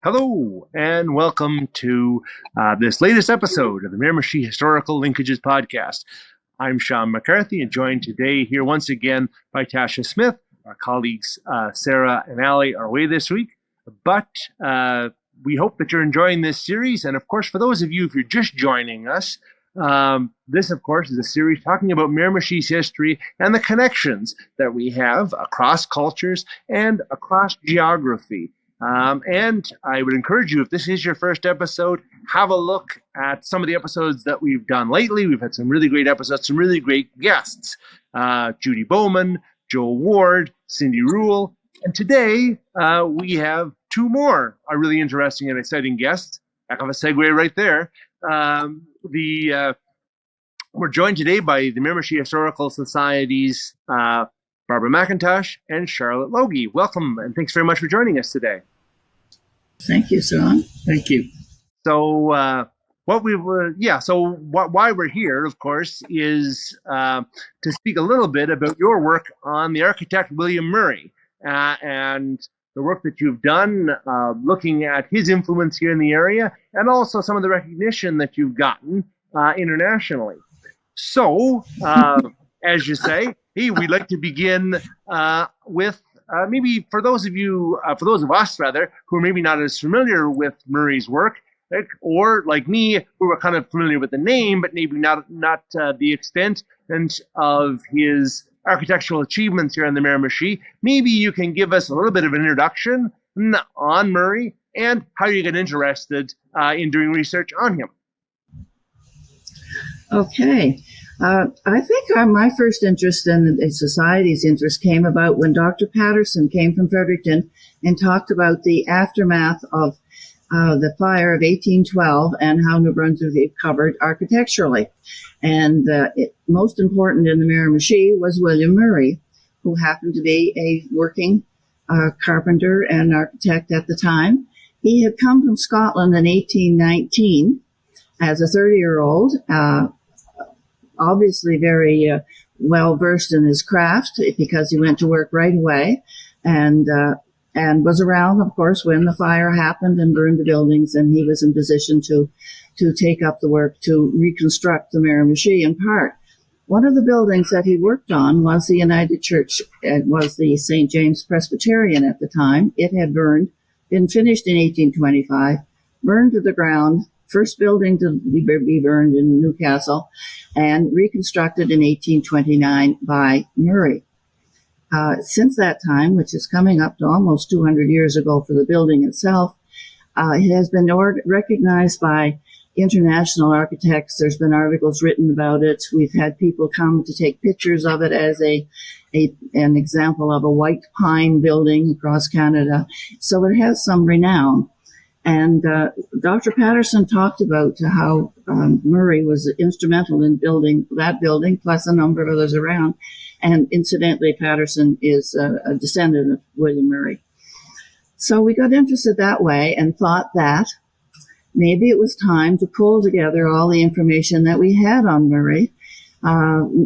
Hello, and welcome to this latest episode of the Miramichi Historical Linkages podcast. I'm Sean McCarthy, and joined today here once again by Tasha Smith. Our colleagues Sarah and Allie are away this week, but we hope that you're enjoying this series. And of course, for those of you, if you're just joining us, this, of course, is a series talking about Miramichi's history and the connections that we have across cultures and across geography. And I would encourage you, if this is your first episode, have a look at some of the episodes that we've done lately. We've had some really great episodes, some really great guests. Judy Bowman, Joel Ward, Cindy Rule. And today we have two more really interesting and exciting guests. Heck of a segue right there. We're joined today by the Miramichi Historical Society's Barbara MacIntosh and Charlotte Loggie. Welcome, and thanks very much for joining us today. Thank you, Sean. Thank you. So, why we're here, of course, is to speak a little bit about your work on the architect William Murray and the work that you've done, looking at his influence here in the area, and also some of the recognition that you've gotten internationally. So, as you say, we'd like to begin with maybe for those of us who are maybe not as familiar with Murray's work, right? Or like me, who are kind of familiar with the name, but maybe not the extent and of his architectural achievements here in the Miramichi. Maybe you can give us a little bit of an introduction on Murray and how you get interested in doing research on him. Okay. I think my first interest in the society's interest came about when Dr. Patterson came from Fredericton and talked about the aftermath of the fire of 1812 and how New Brunswick recovered architecturally. And most important in the Miramichi was William Murray, who happened to be a working carpenter and architect at the time. He had come from Scotland in 1819 as a 30-year-old, obviously very well versed in his craft because he went to work right away and was around, of course, when the fire happened and burned the buildings, and he was in position to take up the work to reconstruct the Miramichi in part. One of the buildings that he worked on was the United Church. It was the St. James Presbyterian at the time. It had been finished in 1825, burned to the ground, first building to be burned in Newcastle, and reconstructed in 1829 by Murray. Since that time, which is coming up to almost 200 years ago for the building itself, it has been recognized by international architects. There's been articles written about it. We've had people come to take pictures of it as an example of a white pine building across Canada. So it has some renown. And Dr. Patterson talked about how Murray was instrumental in building that building, plus a number of others around. And incidentally, Patterson is a descendant of William Murray. So we got interested that way and thought that maybe it was time to pull together all the information that we had on Murray,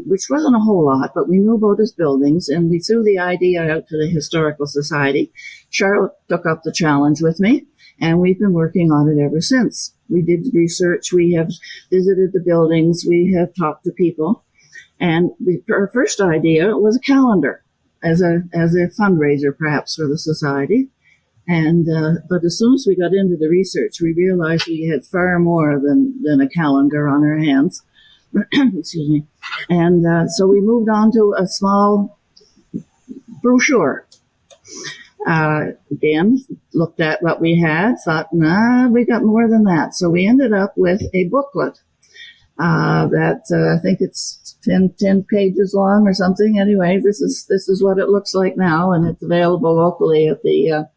which wasn't a whole lot, but we knew about his buildings, and we threw the idea out to the Historical Society. Charlotte took up the challenge with me, and we've been working on it ever since. We did research, we have visited the buildings, we have talked to people, and our first idea was a calendar as a fundraiser, perhaps, for the society. And but as soon as we got into the research, we realized we had far more than a calendar on our hands. Excuse me. And so we moved on to a small brochure. Again, looked at what we had, thought, we got more than that. So we ended up with a booklet that I think it's 10 pages long or something. Anyway, this is what it looks like now, and it's available locally at the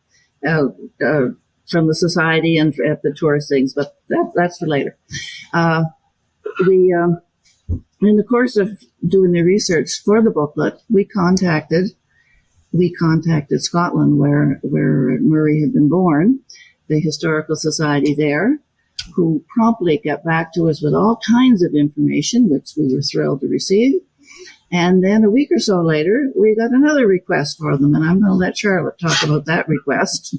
from the society and at the tourist things, but that's for later. In the course of doing the research for the booklet, we contacted Scotland, where Murray had been born, the Historical Society there, who promptly got back to us with all kinds of information, which we were thrilled to receive. And then a week or so later, we got another request for them, and I'm going to let Charlotte talk about that request.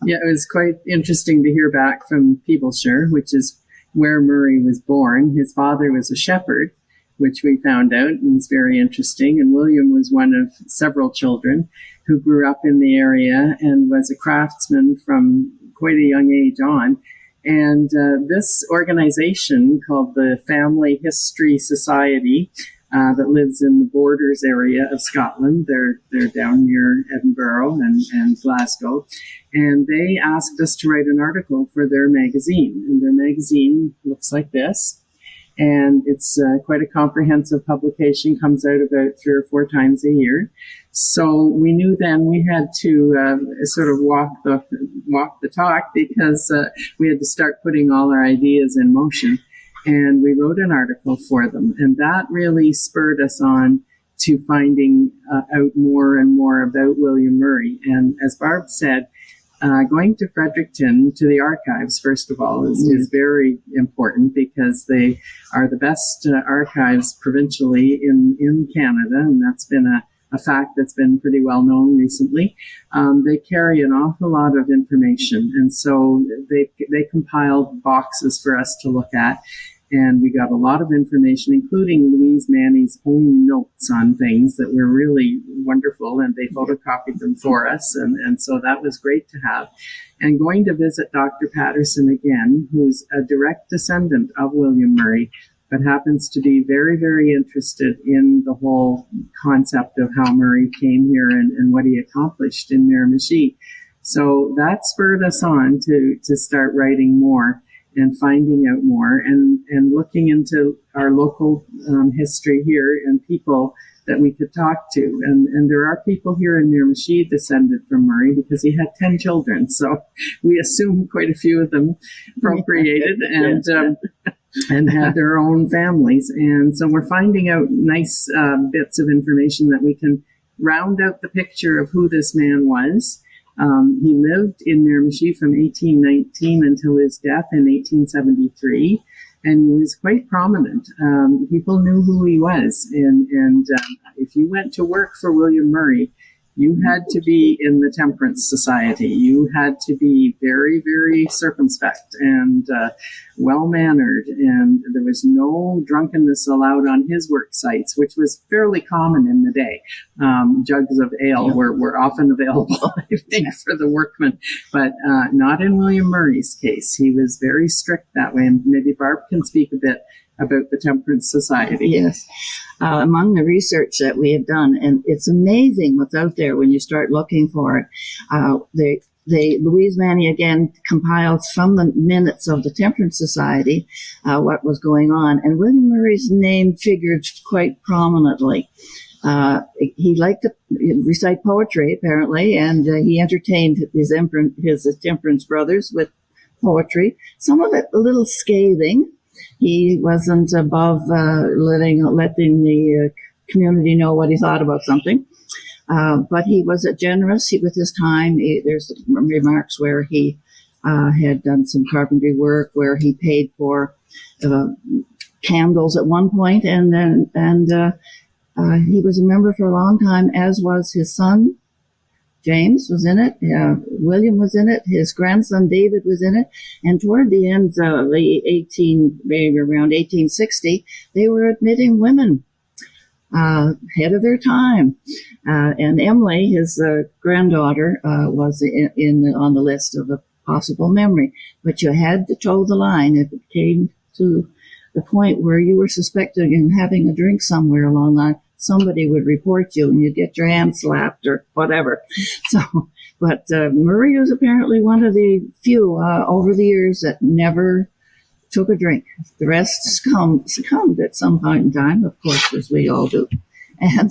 Yeah, it was quite interesting to hear back from Peebleshire, which is where Murray was born. His father was a shepherd, which we found out and was very interesting. And William was one of several children who grew up in the area and was a craftsman from quite a young age on. And this organization called the Family History Society that lives in the Borders area of Scotland. They're down near Edinburgh and Glasgow. And they asked us to write an article for their magazine. And their magazine looks like this. And it's quite a comprehensive publication, comes out about 3 or 4 times a year. So we knew then we had to sort of walk the talk, because we had to start putting all our ideas in motion. And we wrote an article for them. And that really spurred us on to finding out more and more about William Murray. And as Barb said, going to Fredericton, to the archives, first of all, is very important, because they are the best archives provincially in Canada, and that's been a fact that's been pretty well known recently. They carry an awful lot of information, and so they compiled boxes for us to look at. And we got a lot of information, including Louise Manny's own notes on things that were really wonderful, and they photocopied them for us. And so that was great to have. And going to visit Dr. Patterson again, who's a direct descendant of William Murray, but happens to be very, very interested in the whole concept of how Murray came here and what he accomplished in Miramichi. So that spurred us on to start writing more and finding out more and looking into our local history here and people that we could talk to. And there are people here in Miramichi descended from Murray, because he had 10 children. So we assume quite a few of them procreated and had their own families. And so we're finding out nice bits of information that we can round out the picture of who this man was. He lived in Miramichi from 1819 until his death in 1873, and he was quite prominent. People knew who he was, and if you went to work for William Murray, you had to be in the Temperance Society. You had to be very, very circumspect and well-mannered, and there was no drunkenness allowed on his work sites, which was fairly common in the day. Jugs of ale were often available, I think, for the workmen, but not in William Murray's case. He was very strict that way, and maybe Barb can speak a bit about the Temperance Society. Yes. Among the research that we have done, and it's amazing what's out there when you start looking for it. Louise Manny again compiled from the minutes of the Temperance Society what was going on, and William Murray's name figured quite prominently. He liked to recite poetry, apparently, and he entertained his Temperance brothers with poetry, some of it a little scathing. He wasn't above letting the community know what he thought about something. But he was generous with his time. There's remarks where he had done some carpentry work, where he paid for candles at one point, and he was a member for a long time, as was his son. James was in it. William was in it. His grandson David was in it. And toward the end of maybe around 1860, they were admitting women ahead of their time. And Emily, his granddaughter, was on the list of a possible memory. But you had to toe the line if it came to the point where you were suspected of having a drink somewhere along the line. Somebody would report you and you'd get your hand slapped or whatever. But Murray was apparently one of the few over the years that never took a drink. The rest succumbed at some point in time, of course, as we all do. And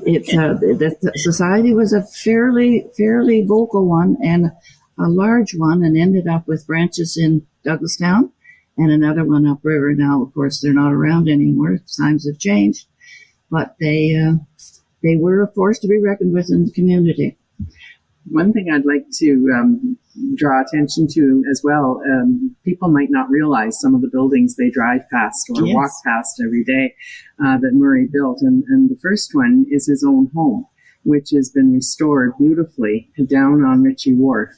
the society was a fairly vocal one and a large one, and ended up with branches in Douglastown and another one upriver. Now, of course, they're not around anymore. Times have changed. But they were a force to be reckoned with in the community. One thing I'd like to draw attention to as well, people might not realize some of the buildings they drive past or walk past every day that Murray built. And the first one is his own home, which has been restored beautifully down on Ritchie Wharf.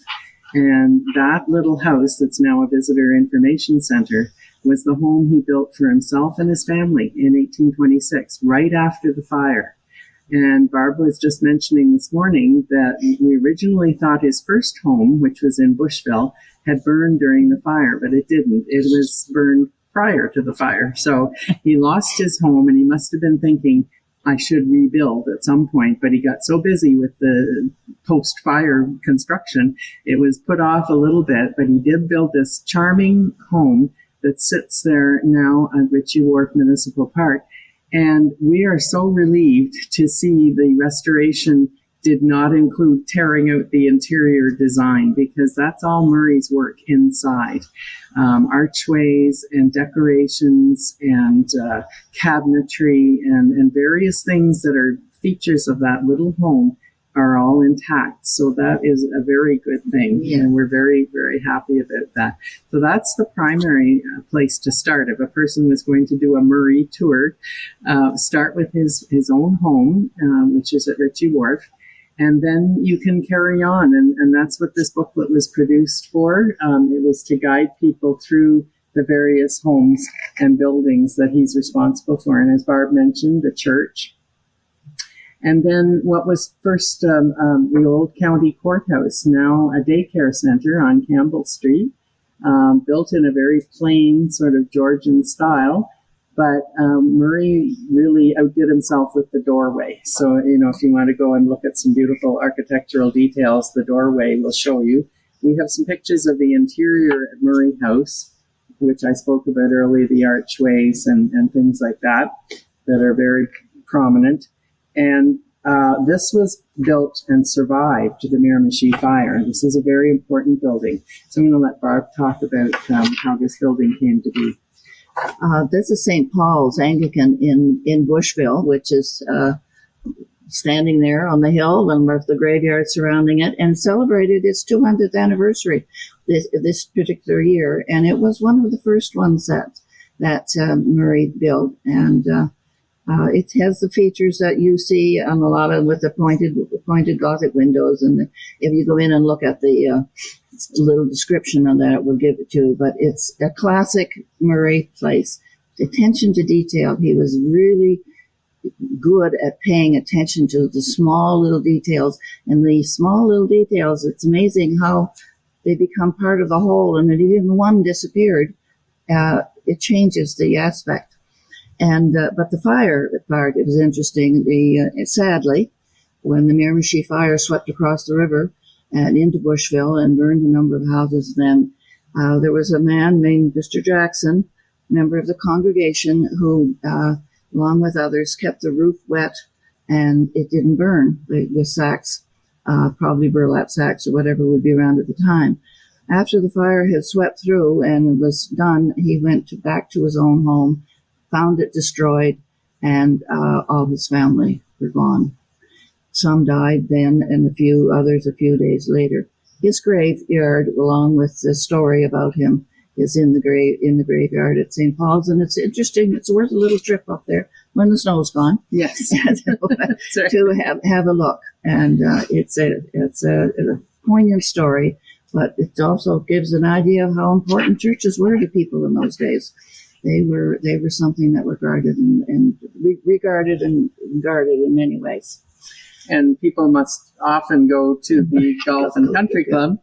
And that little house that's now a visitor information center was the home he built for himself and his family in 1826, right after the fire. And Barb was just mentioning this morning that we originally thought his first home, which was in Bushville, had burned during the fire, but it didn't. It was burned prior to the fire. So he lost his home, and he must have been thinking, I should rebuild at some point, but he got so busy with the post-fire construction, it was put off a little bit, but he did build this charming home that sits there now at Ritchie Wharf Municipal Park. And we are so relieved to see the restoration did not include tearing out the interior design, because that's all Murray's work inside. Archways and decorations and cabinetry and various things that are features of that little home are all intact. So that is a very good thing. Yeah. And we're very, very happy about that. So that's the primary place to start. If a person was going to do a Murray tour, start with his own home, which is at Ritchie Wharf. And then you can carry on. And that's what this booklet was produced for. It was to guide people through the various homes and buildings that he's responsible for. And as Barb mentioned, the church. And then what was first the old county courthouse, now a daycare center on Campbell Street, built in a very plain sort of Georgian style. But Murray really outdid himself with the doorway. So, if you want to go and look at some beautiful architectural details, the doorway will show you. We have some pictures of the interior at Murray House, which I spoke about earlier, the archways and things like that are very prominent. And this was built and survived the Miramichi fire. This is a very important building. So I'm going to let Barb talk about how this building came to be. This is St. Paul's Anglican in Bushville, which is standing there on the hill and with the graveyard surrounding it, and celebrated its 200th anniversary this particular year. And it was one of the first ones that Murray built. And it has the features that you see on a lot of with the pointed Gothic windows. And if you go in and look at the little description on that, we'll give it to you. But it's a classic Murray place. Attention to detail. He was really good at paying attention to the small little details. And the small little details, it's amazing how they become part of the whole. And if even one disappeared, it changes the aspect. And but the fire part, it was interesting. Sadly, when the Miramichi fire swept across the river and into Bushville and burned a number of houses, then there was a man named Mr. Jackson, member of the congregation, who, along with others, kept the roof wet, and it didn't burn with sacks, probably burlap sacks or whatever would be around at the time. After the fire had swept through and was done, he went back to his own home, found it destroyed, and all his family were gone. Some died then, and a few others a few days later. His graveyard, along with the story about him, is in the graveyard at St. Paul's, and it's interesting. It's worth a little trip up there when the snow's gone. Yes, to have a look. And it's a poignant story, but it also gives an idea of how important churches were to people in those days. They were something that were guarded and regarded and guarded in many ways. And people must often go to the Golf and Country Club.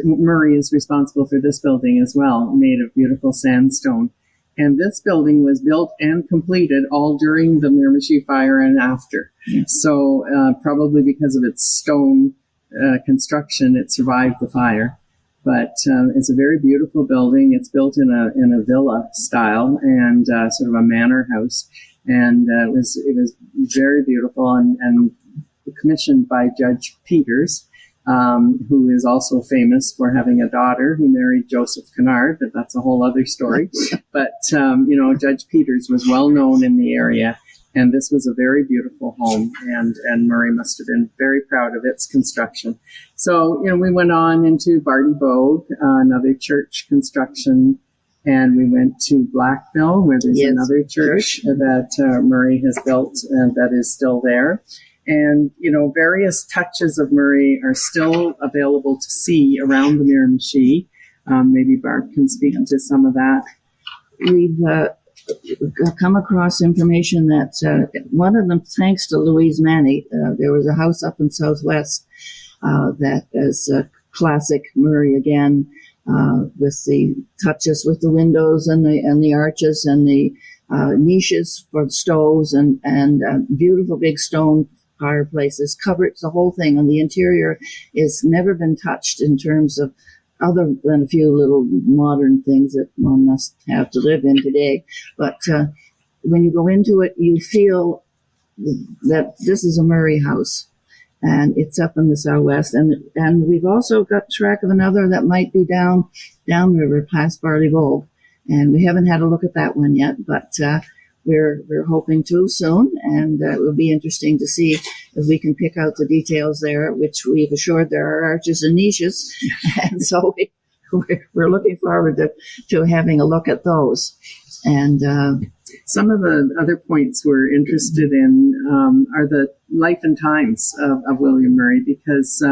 Murray is responsible for this building as well, made of beautiful sandstone. And this building was built and completed all during the Miramichi fire and after. Yes. So probably because of its stone construction, it survived the fire. But it's a very beautiful building. It's built in a villa style and sort of a manor house. And it was very beautiful and commissioned by Judge Peters, who is also famous for having a daughter who married Joseph Kennard, but that's a whole other story. But, Judge Peters was well known in the area, And this was a very beautiful home, and Murray must have been very proud of its construction. So, we went on into Barty Bogue, another church construction, and we went to Blackville, where there's another church that Murray has built that is still there. And, various touches of Murray are still available to see around the Miramichi. Maybe Barb can speak to some of that. We've come across information that one of them, thanks to Louise Manny, there was a house up in Southwest that is classic Murray again, with the touches with the windows and the arches and the niches for the stoves and beautiful big stone fireplaces, cupboards, the whole thing. And the interior is never been touched in terms of other than a few little modern things that one must have to live in today. But when you go into it, you feel that this is a Murray house, and it's up in the Southwest. And we've also got track of another that might be downriver past Barty Bogue, and we haven't had a look at that one yet, but we're hoping to soon, and it will be interesting to see if we can pick out the details there, which we've assured there are arches and niches, and so we're looking forward to having a look at those. And some of the other points we're interested in are the life and times of William Murray, because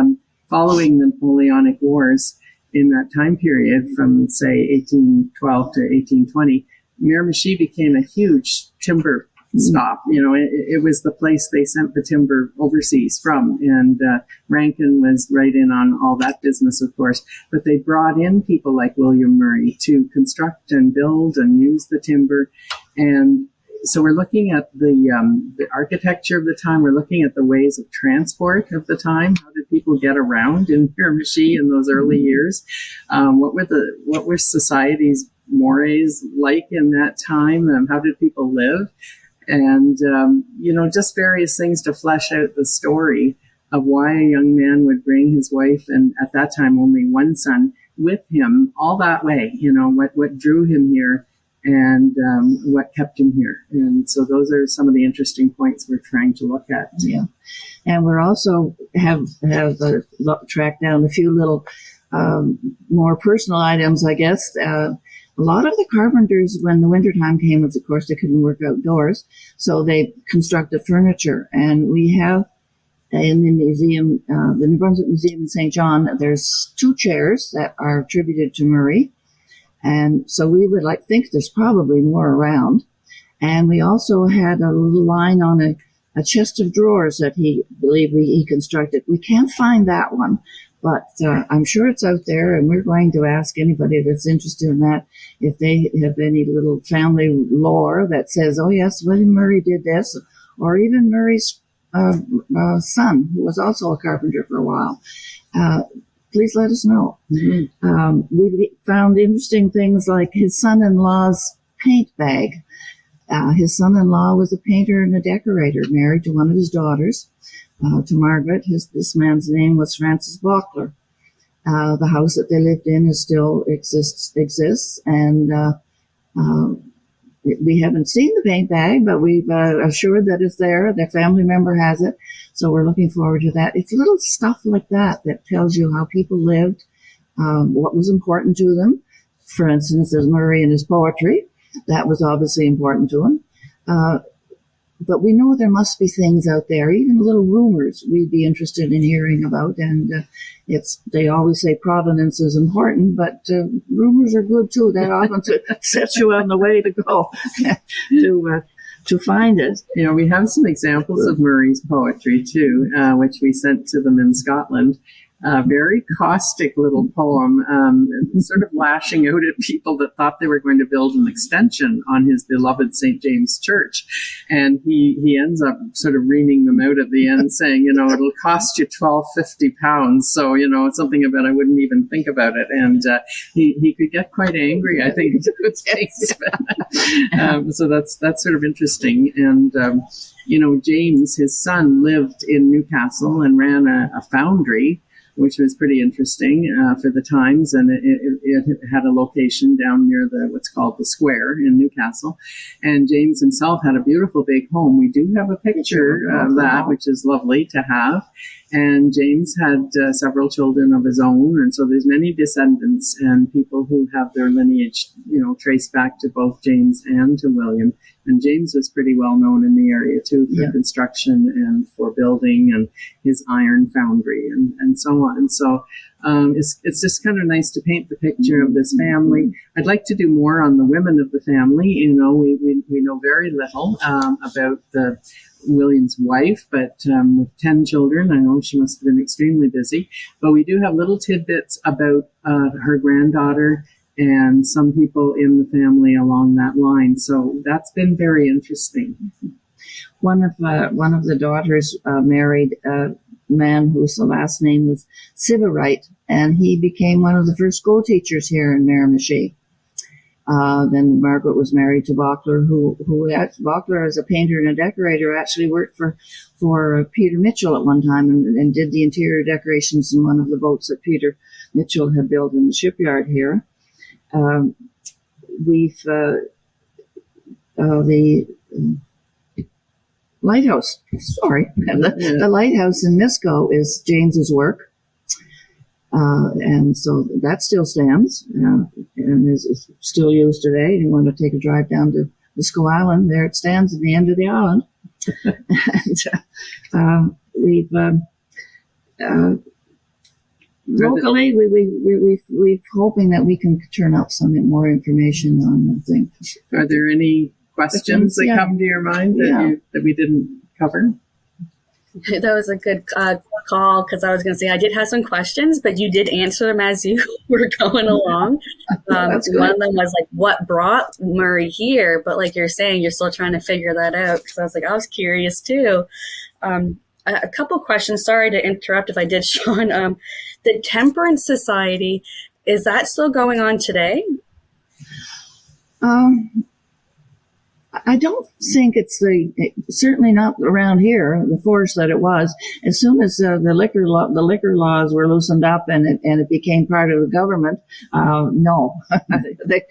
following the Napoleonic Wars in that time period from, say, 1812 to 1820, Miramichi became a huge timber stop. It was the place they sent the timber overseas from, and Rankin was right in on all that business, of course. But they brought in people like William Murray to construct and build and use the timber. And so we're looking at the architecture of the time. We're looking at the ways of transport of the time. How did people get around in Miramichi in those early years? What were society's mores like in that time? How did people live? And, just various things to flesh out the story of why a young man would bring his wife, and at that time only one son, with him all that way. What drew him here and what kept him here. And so those are some of the interesting points we're trying to look at. Yeah. And we're also have tracked down a few little more personal items, I guess. A lot of the carpenters, when the wintertime came, of course, they couldn't work outdoors, so they constructed furniture. And we have in the museum, the New Brunswick Museum in St. John, there's 2 chairs that are attributed to Murray. And so we would think there's probably more around. And we also had a little line on a chest of drawers that he believed he constructed. We can't find that one, but I'm sure it's out there, and we're going to ask anybody that's interested in that if they have any little family lore that says, oh yes, William Murray did this, or even Murray's son, who was also a carpenter for a while. Please let us know. Mm-hmm. We found interesting things like his son-in-law's paint bag. His son-in-law was a painter and a decorator, married to one of his daughters, to Margaret. This man's name was Francis Bockler. The house that they lived in still exists, and we haven't seen the paint bag, but we've assured that it's there. Their family member has it, so we're looking forward to that. It's little stuff like that tells you how people lived, what was important to them. For instance, there's Murray and his poetry. That was obviously important to him. But we know there must be things out there, even little rumors we'd be interested in hearing about. And they always say provenance is important, but rumors are good too. That often sets you on the way to go to find it. We have some examples of Murray's poetry too, which we sent to them in Scotland. A very caustic little poem, sort of lashing out at people that thought they were going to build an extension on his beloved St. James Church. And he ends up sort of reaming them out at the end, saying, it'll cost you £1,250. So, it's something about I wouldn't even think about it. And he could get quite angry, I think, to good taste. So that's sort of interesting. And, James, his son, lived in Newcastle and ran a foundry which was pretty interesting for the times, and it had a location down near what's called the Square in Newcastle. And James himself had a beautiful big home. We do have a picture of that, which is lovely to have. And James had several children of his own, and so there's many descendants and people who have their lineage, traced back to both James and to William. And James was pretty well known in the area too for construction and for building and his iron foundry and so on. So it's just kind of nice to paint the picture of this family. I'd like to do more on the women of the family. We know very little about William's wife, but with 10 children, I know she must have been extremely busy. But we do have little tidbits about her granddaughter and some people in the family along that line. So that's been very interesting. One of the daughters married a man whose last name was Sybarite, and he became one of the first school teachers here in Miramichi. Then Margaret was married to Bockler, who Bockler, as a painter and a decorator, actually worked for Peter Mitchell at one time and did the interior decorations in one of the boats that Peter Mitchell had built in the shipyard here. The lighthouse. The lighthouse in Misco is James's work, and so that still stands and is still used today. You want to take a drive down to Misco Island? There it stands at the end of the island. And locally, we're hoping that we can turn up some more information on the thing. Are there any questions that come to your mind that we didn't cover? That was a good call, because I was going to say I did have some questions, but you did answer them as you were going along. One of them was like, what brought Murray here? But like you're saying, you're still trying to figure that out, because I was curious too. A couple questions. Sorry to interrupt if I did, Sean. The Temperance Society, is that still going on today? I don't think it's certainly not around here, the force that it was. As soon as the liquor laws were loosened up and it became part of the government, no, the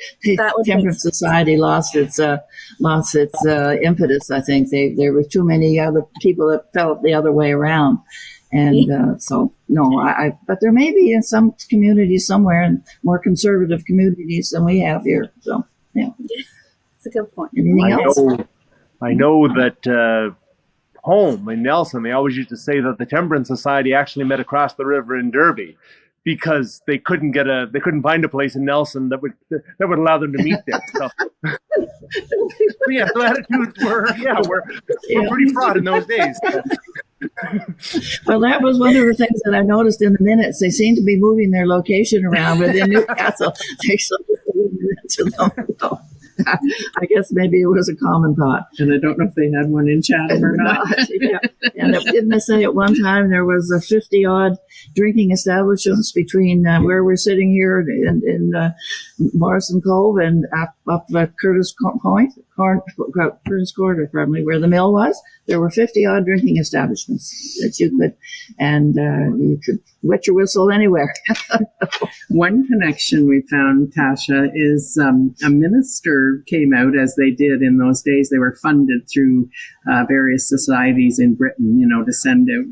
Temperance Society lost its impetus. I think there were too many other people that felt the other way around. And so, no, but there may be in some communities somewhere, more conservative communities than we have here. So, yeah. That's a good point. Anything else? I know that home in Nelson, they always used to say that the Temperance Society actually met across the river in Derby, because they couldn't find a place in Nelson that would allow them to meet there. So, the attitudes were pretty fraught in those days. Well, that was one of the things that I noticed in the minutes. They seem to be moving their location around within Newcastle. Takes a minute to them. I guess maybe it was a common thought. And I don't know if they had one in Chatham or not. Yeah. And didn't they say at one time there was 50-odd drinking establishments between where we're sitting here in Morrison Cove and up Curtis Point, Curtis Quarter, probably, where the mill was. There were 50-odd drinking establishments that you could wet your whistle anywhere. One connection we found, Tasha, is a minister came out, as they did in those days. They were funded through various societies in Britain, to send out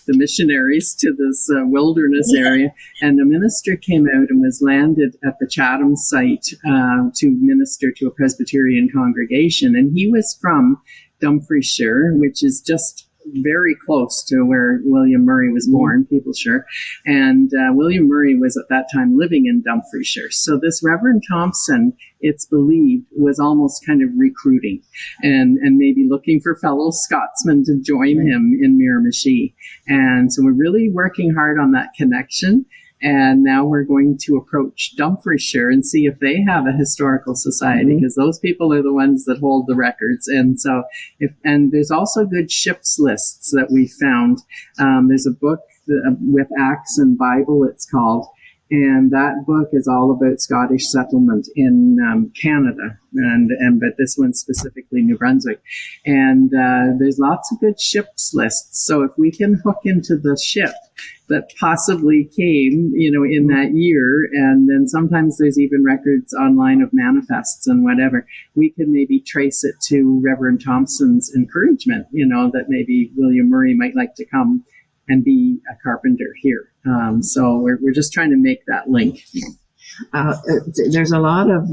the missionaries to this wilderness area. And a minister came out and was landed at the Chatham site to minister to a Presbyterian congregation. And he was from Dumfriesshire, which is just very close to where William Murray was born, Peopleshire. And William Murray was at that time living in Dumfriesshire. So this Reverend Thompson, it's believed, was almost kind of recruiting and maybe looking for fellow Scotsmen to join him in Miramichi. And so we're really working hard on that connection. And now we're going to approach Dumfriesshire and see if they have a historical society, because those people are the ones that hold the records. And so, and there's also good ships lists that we found. There's a book with Acts and Bible, it's called. And that book is all about Scottish settlement in Canada, but this one's specifically New Brunswick. And there's lots of good ships lists. So if we can hook into the ship that possibly came, in that year, and then sometimes there's even records online of manifests and whatever, we can maybe trace it to Reverend Thompson's encouragement, that maybe William Murray might like to come and be a carpenter here. So we're just trying to make that link. There's a lot of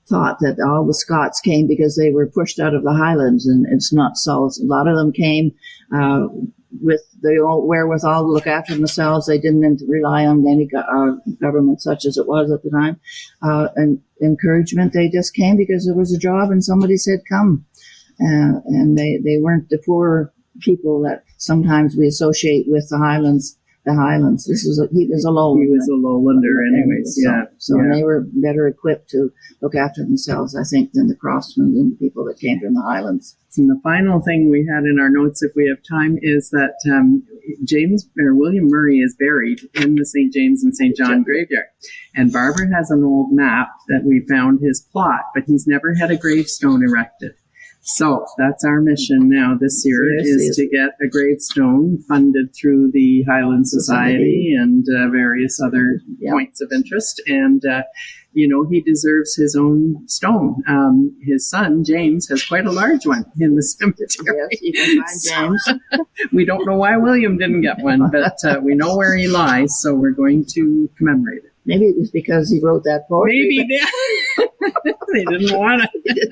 thought that all the Scots came because they were pushed out of the Highlands, and it's not so. A lot of them came with the wherewithal to look after themselves. They didn't rely on any government such as it was at the time. And encouragement, they just came because there was a job and somebody said come. And they weren't the poor people that sometimes we associate with the Highlands. He was a lowlander. He was a lowlander anyways, yeah. So they were better equipped to look after themselves, I think, than the craftsmen and the people that came from the Highlands. And the final thing we had in our notes, if we have time, is that William Murray is buried in the St. James and St. John graveyard. And Barbara has an old map that we found his plot, but he's never had a gravestone erected. So that's our mission now this year, is to get a gravestone funded through the Highland Society and various other points of interest. And, he deserves his own stone. His son, James, has quite a large one in the cemetery. Yes, you can find James. We don't know why William didn't get one, but we know where he lies, so we're going to commemorate it. Maybe it was because he wrote that poetry. Maybe they didn't want it.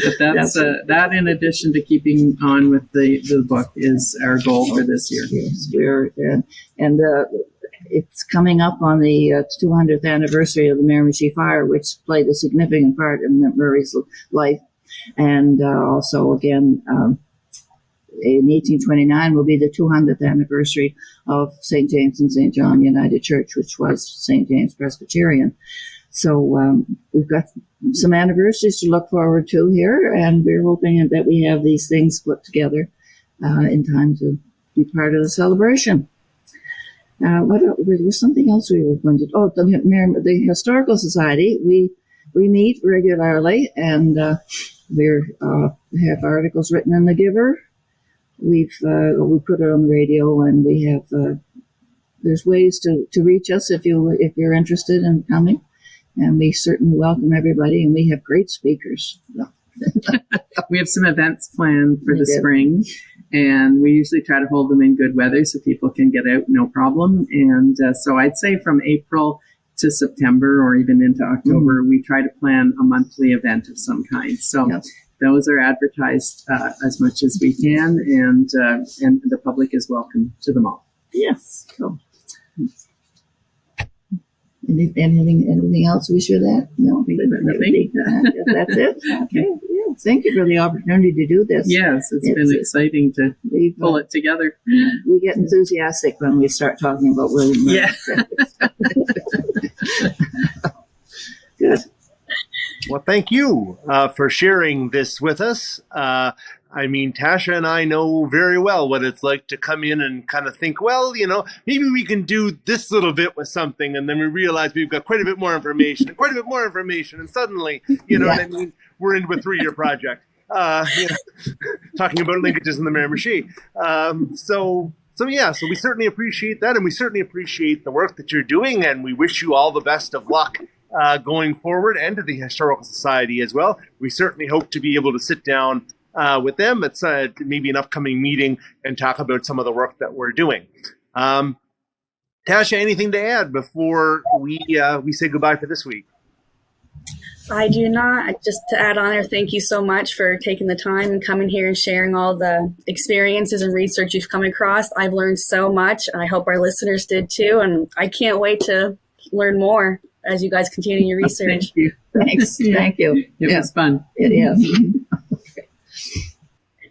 But that, in addition to keeping on with the book, is our goal for this year. Yes, it's coming up on the 200th anniversary of the Miramichi fire, which played a significant part in Murray's life. And also, again, in 1829 will be the 200th anniversary of St. James and St. John United Church, which was St. James Presbyterian. So we've got some anniversaries to look forward to here, and we're hoping that we have these things put together in time to be part of the celebration. There was something else we were going to... Oh, the Historical Society. We meet regularly, and we have articles written in the Giver. We put it on the radio, and we have there's ways to reach us if you're interested in coming, and we certainly welcome everybody. And we have great speakers. We have some events planned for the spring, and we usually try to hold them in good weather so people can get out no problem. And so I'd say from April to September, or even into October, we try to plan a monthly event of some kind. So. Yes. Those are advertised as much as we can, and the public is welcome to them all. Yes. Cool. Anything else we should add? No, that's it. Okay. Yeah. Thank you for the opportunity to do this. Yes, it's been exciting to pull it together. We get enthusiastic when we start talking about William Murray. Yeah. Good. Well, thank you for sharing this with us. Tasha and I know very well what it's like to come in and kind of think, well, maybe we can do this little bit with something. And then we realize we've got quite a bit more information and quite a bit more information. And suddenly, what I mean? We're into a 3-year project, talking about linkages in the Miramichi. So we certainly appreciate that. And we certainly appreciate the work that you're doing. And we wish you all the best of luck going forward, and to the Historical Society as well. We certainly hope to be able to sit down with them at maybe an upcoming meeting and talk about some of the work that we're doing. Tasha, anything to add before we say goodbye for this week? I do not. Just to add on there, thank you so much for taking the time and coming here and sharing all the experiences and research you've come across. I've learned so much. I hope our listeners did too, and I can't wait to learn more as you guys continue your research. Thank you. Thanks. Thank you. It was fun. It is.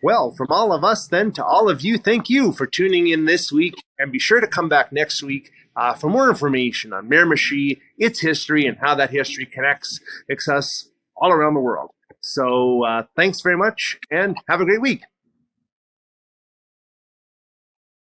Well, from all of us then to all of you, thank you for tuning in this week, and be sure to come back next week for more information on Miramichi, its history, and how that history connects us all around the world. So thanks very much, and have a great week.